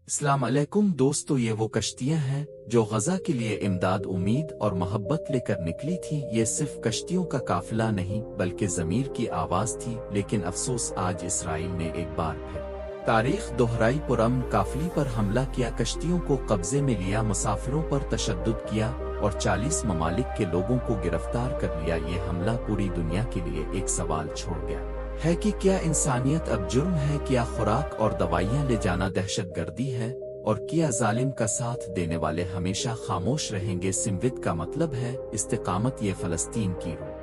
अस्सलाम अलैकुम दोस्तों, ये वो कश्तियां हैं जो गजा के लिए इमदाद, उम्मीद और मोहब्बत लेकर निकली थी। ये सिर्फ कश्तियों का काफिला नहीं बल्कि ज़मीर की आवाज़ थी। लेकिन अफसोस, आज इसराइल ने एक बार फिर तारीख दोहराई। पुरअमन काफिले पर हमला किया, कश्तियों को कब्जे में लिया, मुसाफिरों पर तशद्दुद किया और 40 ममालिक के लोगों को गिरफ्तार कर लिया। ये हमला पूरी दुनिया के लिए एक सवाल छोड़ गया है कि क्या इंसानियत अब जुर्म है, क्या खुराक और दवाइयाँ ले जाना दहशतगर्दी है, और क्या जालिम का साथ देने वाले हमेशा खामोश रहेंगे। सिंविद का मतलब है इस्तिकामत। ये फलस्तीन की रूह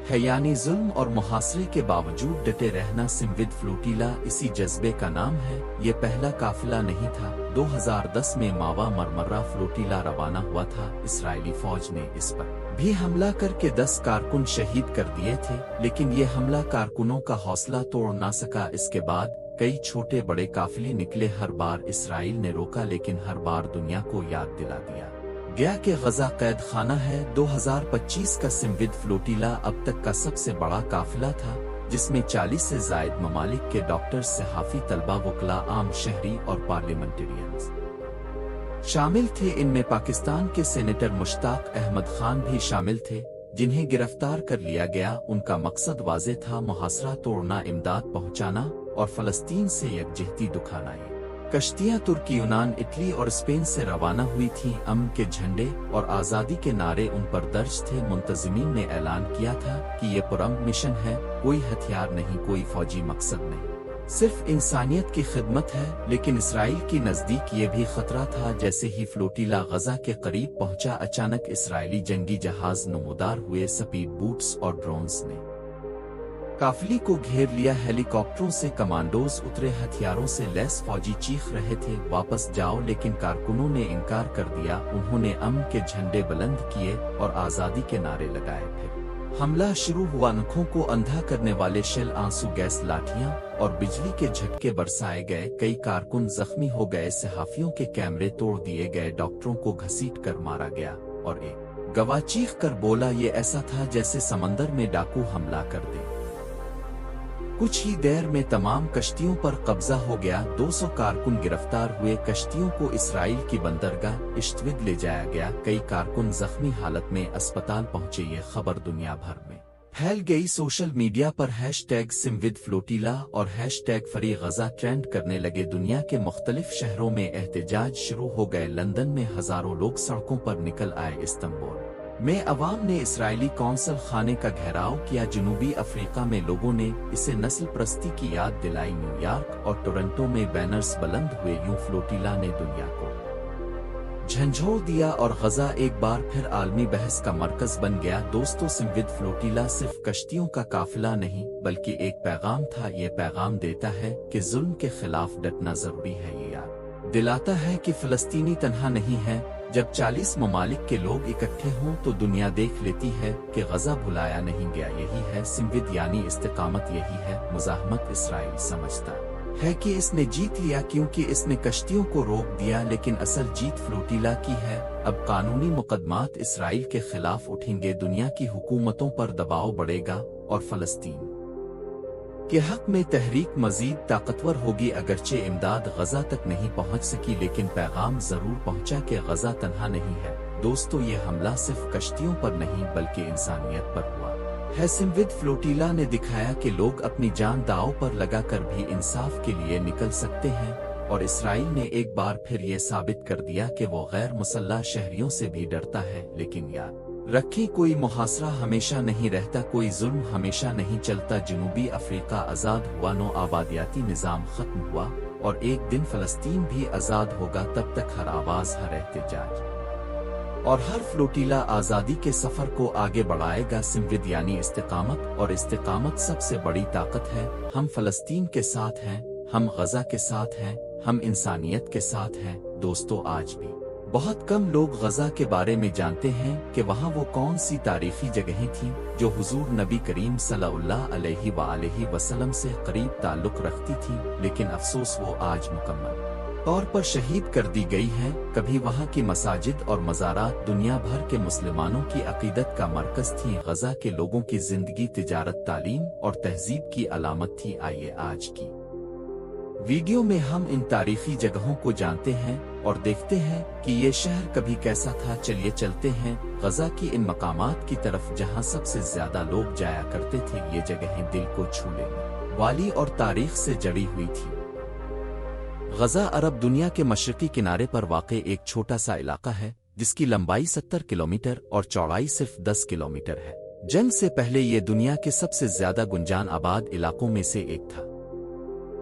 है, यानी जुल्म और मुहासरे के बावजूद डटे रहना। सिंविद फ्लोटिला इसी जज्बे का नाम है। ये पहला काफिला नहीं था। 2010 में मावा मरमरा फ्लोटिला रवाना हुआ था। इसराइली फौज ने इस पर भी हमला करके 10 कारकुन शहीद कर दिए थे, लेकिन ये हमला कारकुनों का हौसला तोड़ ना सका। इसके बाद कई छोटे बड़े काफिले निकले। हर बार इसराइल ने रोका, लेकिन हर बार दुनिया को याद दिला दिया गया कि गजा कैद खाना है। 2025 का सिंविद फ्लोटिला अब तक का सबसे बड़ा काफिला था, जिसमें 40 से जायद ममालिक के डॉक्टर, सहाफी, तलबा, वकला, आम शहरी और पार्लियामेंटेरियंस शामिल थे। इनमें पाकिस्तान के सेनेटर मुश्ताक अहमद खान भी शामिल थे, जिन्हें गिरफ्तार कर लिया गया। उनका मकसद वाज़ेह था, मुहासरा तोड़ना, इमदाद पहुंचाना और फलस्तीन से यकजहती दिखाना। ये कश्तियां तुर्की, यूनान, इटली और स्पेन से रवाना हुई थीं। अमन के झंडे और आज़ादी के नारे उन पर दर्ज थे। मुंतज़िमीन ने ऐलान किया था कि ये पुरअमन मिशन है, कोई हथियार नहीं, कोई फौजी मकसद नहीं, सिर्फ इंसानियत की खिदमत है। लेकिन इसराइल की नज़दीक ये भी खतरा था। जैसे ही फ्लोटिला गजा के करीब पहुंचा, अचानक इसराइली जंगी जहाज नमूदार हुए। स्पीड बोट्स और ड्रोन्स ने काफिले को घेर लिया। हेलीकॉप्टरों से कमांडोज उतरे, हथियारों से लैस फौजी चीख रहे थे, वापस जाओ। लेकिन कारकुनों ने इनकार कर दिया। उन्होंने अमन के झंडे बुलंद किए और आज़ादी के नारे लगाए। फिर हमला शुरू हुआ। आंखों को अंधा करने वाले शेल, आंसू गैस, लाठियां और बिजली के झटके बरसाए गए। कई कारकुन जख्मी हो गए। सहाफियों के कैमरे तोड़ दिए गए, डॉक्टरों को घसीट कर मारा गया और एक गवाह चीख कर बोला, ये ऐसा था जैसे समंदर में डाकू हमला कर दे। कुछ ही देर में तमाम कश्तियों पर कब्जा हो गया। 200 कारकुन गिरफ्तार हुए। कश्तियों को इसराइल की बंदरगाह इश्तविद ले जाया गया। कई कारकुन जख्मी हालत में अस्पताल पहुंचे। ये खबर दुनिया भर में फैल गई। सोशल मीडिया पर #सिंविद फ्लोटिला और #फ्री गजा ट्रेंड करने लगे। दुनिया के मुख्तलिफ शहरों में एहतजाज शुरू हो गए। लंदन में हजारों लोग सड़कों पर निकल आए। इस्तांबुल में अवाम ने इसराइली कौंसल खाने का घेराव किया। जनूबी अफ्रीका में लोगों ने इसे नस्ल परस्ती की याद दिलाई। न्यूयॉर्क और टोरंटो में बैनर्स बुलंद हुए। यूं फ्लोटिला ने दुनिया को झंझोर दिया और गजा एक बार फिर आलमी बहस का मरकज बन गया। दोस्तों, सिंविद फ्लोटिला सिर्फ कश्तियों का काफिला नहीं बल्कि एक पैगाम था। ये पैगाम देता है कि जुल्म के खिलाफ डटना जरूरी है। ये याद दिलाता है कि फलस्तीनी तन्हा नहीं है। जब 40 ममालिक के लोग इकट्ठे हों तो दुनिया देख लेती है कि गजा भुलाया नहीं गया। यही है सिंविद, यानी इस्तिकामत। यही है मुजाहमत। इसराइल समझता है कि इसने जीत लिया क्योंकि इसने कश्तियों को रोक दिया, लेकिन असल जीत फ्लोटिला की है। अब कानूनी मुकदमात इसराइल के खिलाफ उठेंगे, दुनिया की हुकूमतों पर दबाव बढ़ेगा और फलस्तीन के हक में तहरीक मजीद ताकतवर होगी। अगरचे इमदाद गजा तक नहीं पहुंच सकी, लेकिन पैगाम जरूर पहुंचा कि गजा तन्हा नहीं है। दोस्तों, ये हमला सिर्फ कश्तियों पर नहीं बल्कि इंसानियत पर हुआ है। सिंविद फ्लोटिला ने दिखाया कि लोग अपनी जान दांव पर लगाकर भी इंसाफ के लिए निकल सकते हैं, और इसराइल ने एक बार फिर ये साबित कर दिया कि वो गैर मुसल्लह शहरियों से भी डरता है। लेकिन याद रखें, कोई मुहासरा हमेशा नहीं रहता, कोई जुल्म हमेशा नहीं चलता। जनूबी अफ्रीका आजाद हुआ, नो आबादियाती निजाम खत्म हुआ और एक दिन फलस्तीन भी आजाद होगा। तब तक हर आवाज, हर एहतजाज और हर फ्लोटिला आजादी के सफर को आगे बढ़ाएगा। सिंविद यानी इस्तिकामत, और इस्तिकामत सबसे बड़ी ताकत है। हम फलस्तीन के साथ हैं, हम गजा के साथ हैं, हम इंसानियत के साथ हैं। दोस्तों, आज भी बहुत कम लोग गजा के बारे में जानते हैं कि वहाँ वो कौन सी तारीखी जगहें थीं जो हुजूर नबी करीम सल्लल्लाहु अलैहि वसल्लम से करीब ताल्लुक रखती थीं, लेकिन अफसोस वो आज मुकम्मल तौर पर शहीद कर दी गई हैं। कभी वहाँ की मसाजिद और मज़ारात दुनिया भर के मुसलमानों की अकीदत का मरकज थी। गजा के लोगों की जिंदगी तिजारत, तालीम और तहजीब की अलामत थी। आइए आज की वीडियो में हम इन तारीखी जगहों को जानते हैं और देखते हैं कि ये शहर कभी कैसा था। चलिए चलते हैं गजा की इन मकामात की तरफ जहां सबसे ज्यादा लोग जाया करते थे। ये जगहें दिल को छू लेने वाली और तारीख से जड़ी हुई थी। गजा अरब दुनिया के मशरकी किनारे पर वाक़े एक छोटा सा इलाका है जिसकी लंबाई 70 किलोमीटर और चौड़ाई सिर्फ 10 किलोमीटर है। जंग से पहले ये दुनिया के सबसे ज्यादा गुंजान आबाद इलाकों में से एक था।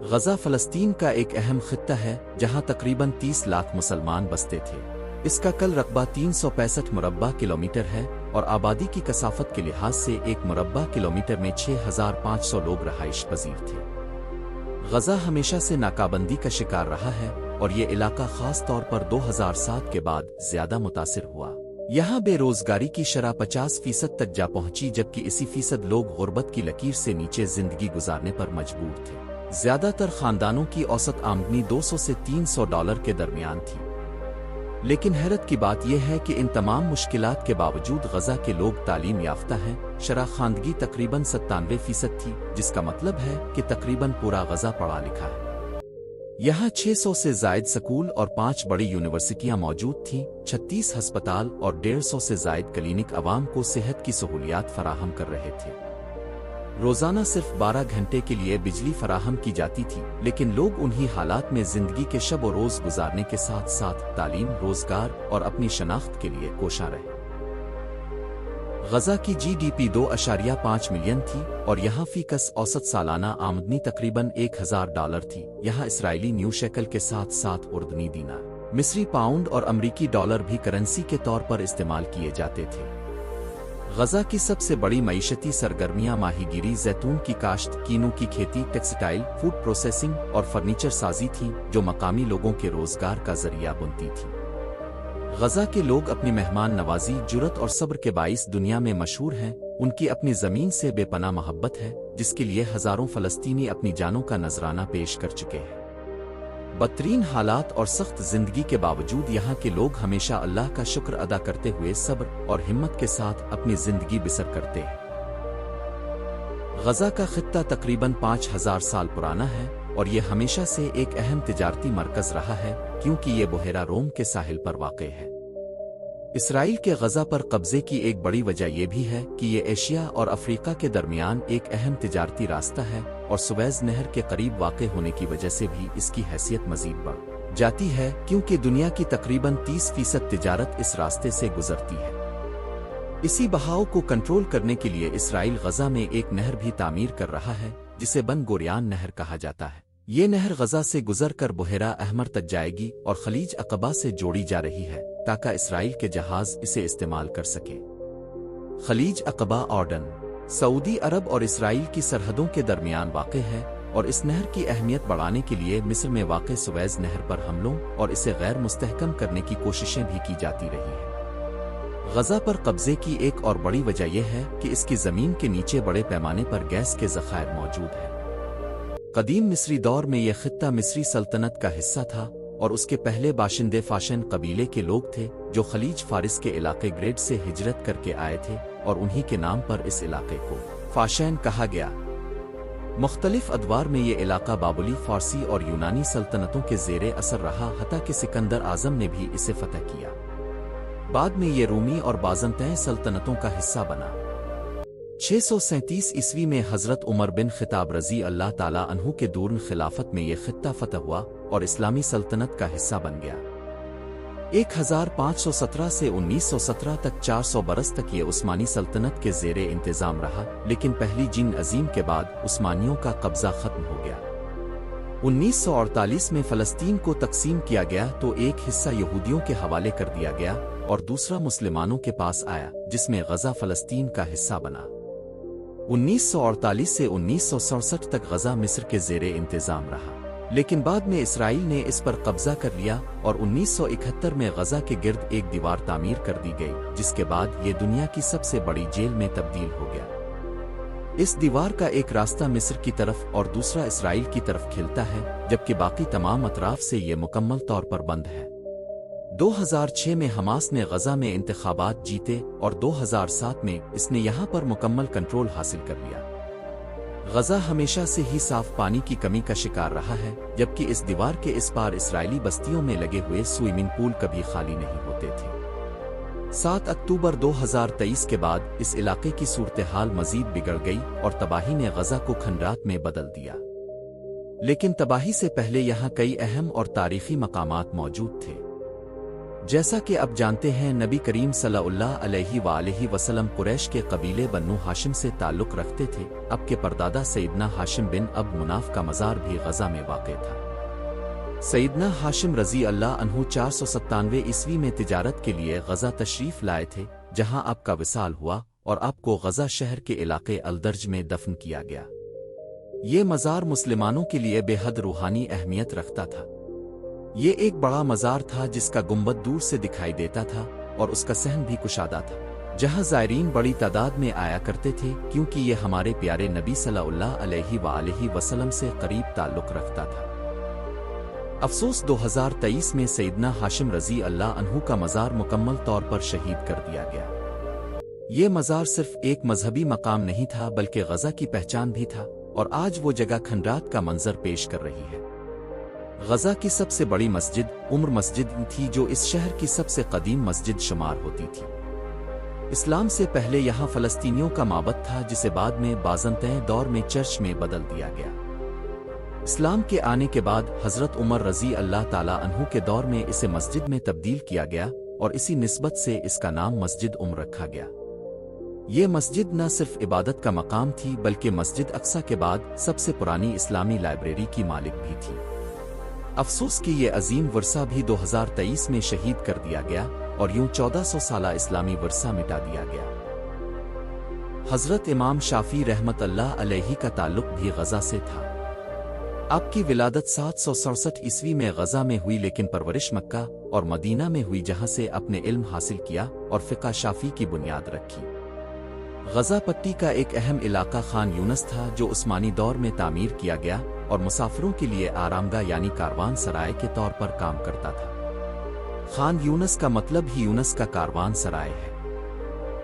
गजा फ़लस्तीन का एक अहम खित्ता है जहां तकरीबन 30 लाख मुसलमान बसते थे। इसका कल रकबा 365 मुरब्बा किलोमीटर है और आबादी की कसाफत के लिहाज से एक मुरब्बा किलोमीटर में 6500 लोग रहाइश पजीर थे। गजा हमेशा से नाकाबंदी का शिकार रहा है और ये इलाका खास तौर पर 2007 के बाद ज्यादा मुतासिर हुआ। यहाँ बेरोजगारी की शरह 50% तक जा पहुंची, जबकि 80% लोग गुर्बत की लकीर से नीचे जिंदगी गुजारने पर मजबूर थे। ज्यादातर खानदानों की औसत आमदनी $200 से $300 के दरमियान थी। लेकिन हैरत की बात यह है कि इन तमाम मुश्किलात के बावजूद गजा के लोग तालीम याफ्ता हैं। शरह खानदगी तकरीबन 97% थी, जिसका मतलब है कि तकरीबन पूरा गजा पढ़ा लिखा है। यहाँ 600 से जायद स्कूल और 5 बड़ी यूनिवर्सिटियां मौजूद थीं। 36 अस्पताल और 150 से जायद क्लिनिक अवाम को सेहत की सहूलियात फराहम कर रहे थे। रोजाना सिर्फ 12 घंटे के लिए बिजली फराहम की जाती थी, लेकिन लोग उन्हीं हालात में जिंदगी के शब और रोज गुजारने के साथ साथ तालीम, रोजगार और अपनी शनाख्त के लिए कोशा रहे। गजा की GDP 2.5 मिलियन थी और यहाँ फीकस औसत सालाना आमदनी तकरीबन $1000 थी। यहाँ इसराइली न्यू शेकल के साथ साथ उर्दनी दीनार, मिस्री पाउंड और अमरीकी डॉलर भी करेंसी के तौर पर इस्तेमाल किए जाते थे। गजा की सबसे बड़ी मईशती सरगर्मियां माहीगीरी, जैतून की काश्त, कीनू की खेती, टेक्सटाइल, फूड प्रोसेसिंग और फर्नीचर साजी थी, जो मकामी लोगों के रोजगार का जरिया बनती थी। गजा के लोग अपनी मेहमान नवाजी, जुरत और सब्र के बाइस दुनिया में मशहूर हैं। उनकी अपनी जमीन से बेपनाह मोहब्बत है, जिसके लिए हजारों फलस्तीनी अपनी जानों का नजराना पेश कर चुके हैं। बदतरीन हालात और सख्त जिंदगी के बावजूद यहाँ के लोग हमेशा अल्लाह का शुक्र अदा करते हुए सब्र और हिम्मत के साथ अपनी जिंदगी बसर करते हैं। गजा का खित्ता तकरीबन 5000 साल पुराना है और ये हमेशा से एक अहम तिजारती मरकज रहा है, क्योंकि ये बुहेरा रोम के साहिल पर वाक़ है। इसराइल के गजा पर कब्जे की एक बड़ी वजह यह भी है कि ये एशिया और अफ्रीका के दरमियान एक अहम तिजारती रास्ता है और सुवेज नहर के करीब वाक़ होने की वजह से भी इसकी हैसियत मजीद बढ़ जाती है, क्योंकि दुनिया की तकरीबन 30% तिजारत इस रास्ते से गुजरती है। इसी बहाव को कंट्रोल करने के लिए इसराइल गजा में एक नहर भी तामीर कर रहा है, जिसे बन गोरियान नहर कहा जाता है। ये नहर गजा से गुजर कर बुहेरा अहमर तक जाएगी और खलीज अकबा से जोड़ी जा रही है, ताकि इसराइल के जहाज इसे इस्तेमाल कर सके। खलीज अकबा ऑर्डन सऊदी अरब और इसराइल की सरहदों के दरमियान वाक़ है और इस नहर की अहमियत बढ़ाने के लिए मिस्र में वाक़ सुवेज नहर पर हमलों और इसे गैर मुस्तहकम करने की कोशिशें भी की जाती रही हैं। गजा पर कब्जे की एक और बड़ी वजह यह है कि इसकी ज़मीन के नीचे बड़े पैमाने पर गैस के ज़खायर मौजूद हैं। कदीम मिस्री दौर में यह खित्ता मिस्री सल्तनत का हिस्सा था और उसके पहले बाशिंदे फाशन कबीले के लोग थे, जो खलीज फारिस के इलाके ग्रेड से हिजरत करके आए थे और उन्हीं के नाम पर इस इलाके को फाशैन कहा गया। मुख्तलिफ अदवार में ये इलाका बाबुली, फारसी और यूनानी सल्तनतों के ज़ेरे असर रहा, हत्ता कि सिकंदर आज़म ने भी इसे फतह किया। बाद में ये रूमी और बाज़ंतैन सल्तनतों का हिस्सा बना। 637 ईस्वी में हज़रत उमर बिन खिताब रज़ी अल्लाह ताला अन्हु के दूरन खिलाफत में यह खित्ता फतह हुआ और इस्लामी सल्तनत का हिस्सा बन गया। 1517 से 1917 तक 400 बरस तक ये उस्मानी सल्तनत के ज़ेरे इंतज़ाम रहा, लेकिन पहली जिंग अजीम के बाद उस्मानियों का कब्जा खत्म हो गया। 1948 में फ़लस्तीन को तकसीम किया गया तो एक हिस्सा यहूदियों के हवाले कर दिया गया और दूसरा मुसलमानों के पास आया, जिसमें गजा फ़लस्तीन का हिस्सा बना। 1948 से 1967 तक गजा मिस्र के ज़ेरे इंतज़ाम रहा, लेकिन बाद में इसराइल ने इस पर कब्जा कर लिया और 1971 में गजा के गिर्द एक दीवार तामीर कर दी गई, जिसके बाद ये दुनिया की सबसे बड़ी जेल में तब्दील हो गया। इस दीवार का एक रास्ता मिस्र की तरफ और दूसरा इसराइल की तरफ खिलता है, जबकि बाकी तमाम अतराफ से ये मुकम्मल तौर पर बंद है। 2006 में हमास ने गजा में इंतखाबात जीते और 2007 में इसने यहाँ पर मुकम्मल कंट्रोल हासिल कर लिया। غزہ ہمیشہ سے ہی صاف پانی کی کمی کا شکار رہا ہے، جبکہ اس دیوار کے اس پار اسرائیلی بستیوں میں لگے ہوئے سوئمنگ پول کبھی خالی نہیں ہوتے تھے۔ 7 اکتوبر 2023 کے بعد اس علاقے کی صورتحال مزید بگڑ گئی اور تباہی نے غزہ کو کھنڈرات میں بدل دیا۔ لیکن تباہی سے پہلے یہاں کئی اہم اور تاریخی مقامات موجود تھے۔ جیسا کہ اب جانتے ہیں، نبی کریم صلی اللہ علیہ وآلہ وسلم قریش کے قبیلے بنو ہاشم سے تعلق رکھتے تھے۔ اب کے پردادا سیدنا ہاشم بن عبد مناف کا مزار بھی غزہ میں واقع تھا۔ سیدنا ہاشم رضی اللہ عنہ 497 عیسوی میں تجارت کے لیے غزہ تشریف لائے تھے، جہاں آپ کا وصال ہوا اور آپ کو غزہ شہر کے علاقے الدرج میں دفن کیا گیا۔ یہ مزار مسلمانوں کے لیے بے حد روحانی اہمیت رکھتا تھا۔ یہ ایک بڑا مزار تھا جس کا گنبد دور سے دکھائی دیتا تھا اور اس کا صحن بھی کشادہ تھا، جہاں زائرین بڑی تعداد میں آیا کرتے تھے، کیونکہ یہ ہمارے پیارے نبی صلی اللہ علیہ وآلہ وسلم سے قریب تعلق رکھتا تھا۔ افسوس 2023 میں سیدنا ہاشم رضی اللہ عنہ کا مزار مکمل طور پر شہید کر دیا گیا۔ یہ مزار صرف ایک مذہبی مقام نہیں تھا بلکہ غزہ کی پہچان بھی تھا، اور آج وہ جگہ کھنڈرات کا منظر پیش کر رہی ہے۔ غزہ کی سب سے بڑی مسجد عمر مسجد تھی، جو اس شہر کی سب سے قدیم مسجد شمار ہوتی تھی۔ اسلام سے پہلے یہاں فلسطینیوں کا معبد تھا، جسے بعد میں بازنطین دور میں چرچ میں بدل دیا گیا۔ اسلام کے آنے کے بعد حضرت عمر رضی اللہ تعالیٰ عنہ کے دور میں اسے مسجد میں تبدیل کیا گیا اور اسی نسبت سے اس کا نام مسجد عمر رکھا گیا۔ یہ مسجد نہ صرف عبادت کا مقام تھی بلکہ مسجد اقصی کے بعد سب سے پرانی اسلامی لائبریری کی مالک بھی تھی۔ افسوس کہ یہ عظیم ورثہ بھی 2023 میں شہید کر دیا گیا اور یوں 1400 سالہ اسلامی ورثہ مٹا دیا گیا۔ حضرت امام شافعی رحمت اللہ علیہ کا تعلق بھی غزہ سے تھا۔ آپ کی ولادت 767 عیسوی میں غزہ میں ہوئی، لیکن پرورش مکہ اور مدینہ میں ہوئی، جہاں سے اپنے علم حاصل کیا اور فقہ شافعی کی بنیاد رکھی۔ غزہ پٹی کا ایک اہم علاقہ خان یونس تھا، جو عثمانی دور میں تعمیر کیا گیا اور مسافروں کے لیے آرامگاہ یعنی کاروان سرائے کے طور پر کام کرتا تھا۔ خان یونس کا مطلب ہی یونس کا کاروان سرائے ہے۔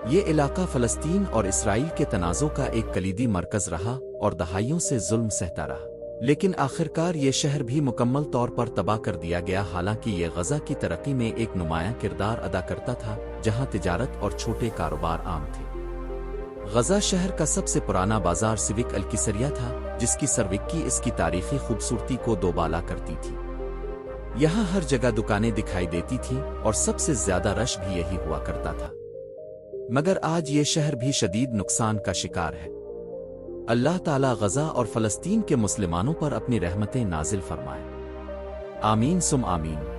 یہ علاقہ فلسطین اور اسرائیل کے تنازع کا ایک کلیدی مرکز رہا اور دہائیوں سے ظلم سہتا رہا، لیکن آخرکار یہ شہر بھی مکمل طور پر تباہ کر دیا گیا۔ حالانکہ یہ غزہ کی ترقی میں ایک نمایاں کردار ادا کرتا تھا، جہاں تجارت اور چھوٹے کاروبار عام تھے۔ غزہ شہر کا سب سے پرانا بازار سوق الکسریہ تھا، جس کی سروکی اس کی تاریخی خوبصورتی کو دوبالا کرتی تھی۔ یہاں ہر جگہ دکانیں دکھائی دیتی تھیں اور سب سے زیادہ رش بھی یہی ہوا کرتا تھا۔ مگر آج یہ شہر بھی شدید نقصان کا شکار ہے۔ اللہ تعالیٰ غزہ اور فلسطین کے مسلمانوں پر اپنی رحمتیں نازل فرمائے۔ آمین ثم آمین۔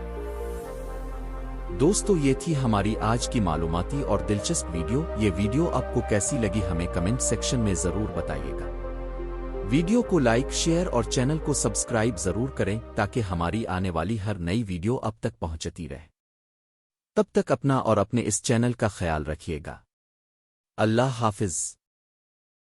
دوستو، یہ تھی ہماری آج کی معلوماتی اور دلچسپ ویڈیو۔ یہ ویڈیو آپ کو کیسی لگی ہمیں کمنٹ سیکشن میں ضرور بتائیے گا۔ ویڈیو کو لائک، شیئر اور چینل کو سبسکرائب ضرور کریں تاکہ ہماری آنے والی ہر نئی ویڈیو اب تک پہنچتی رہے۔ تب تک اپنا اور اپنے اس چینل کا خیال رکھیے گا۔ اللہ حافظ۔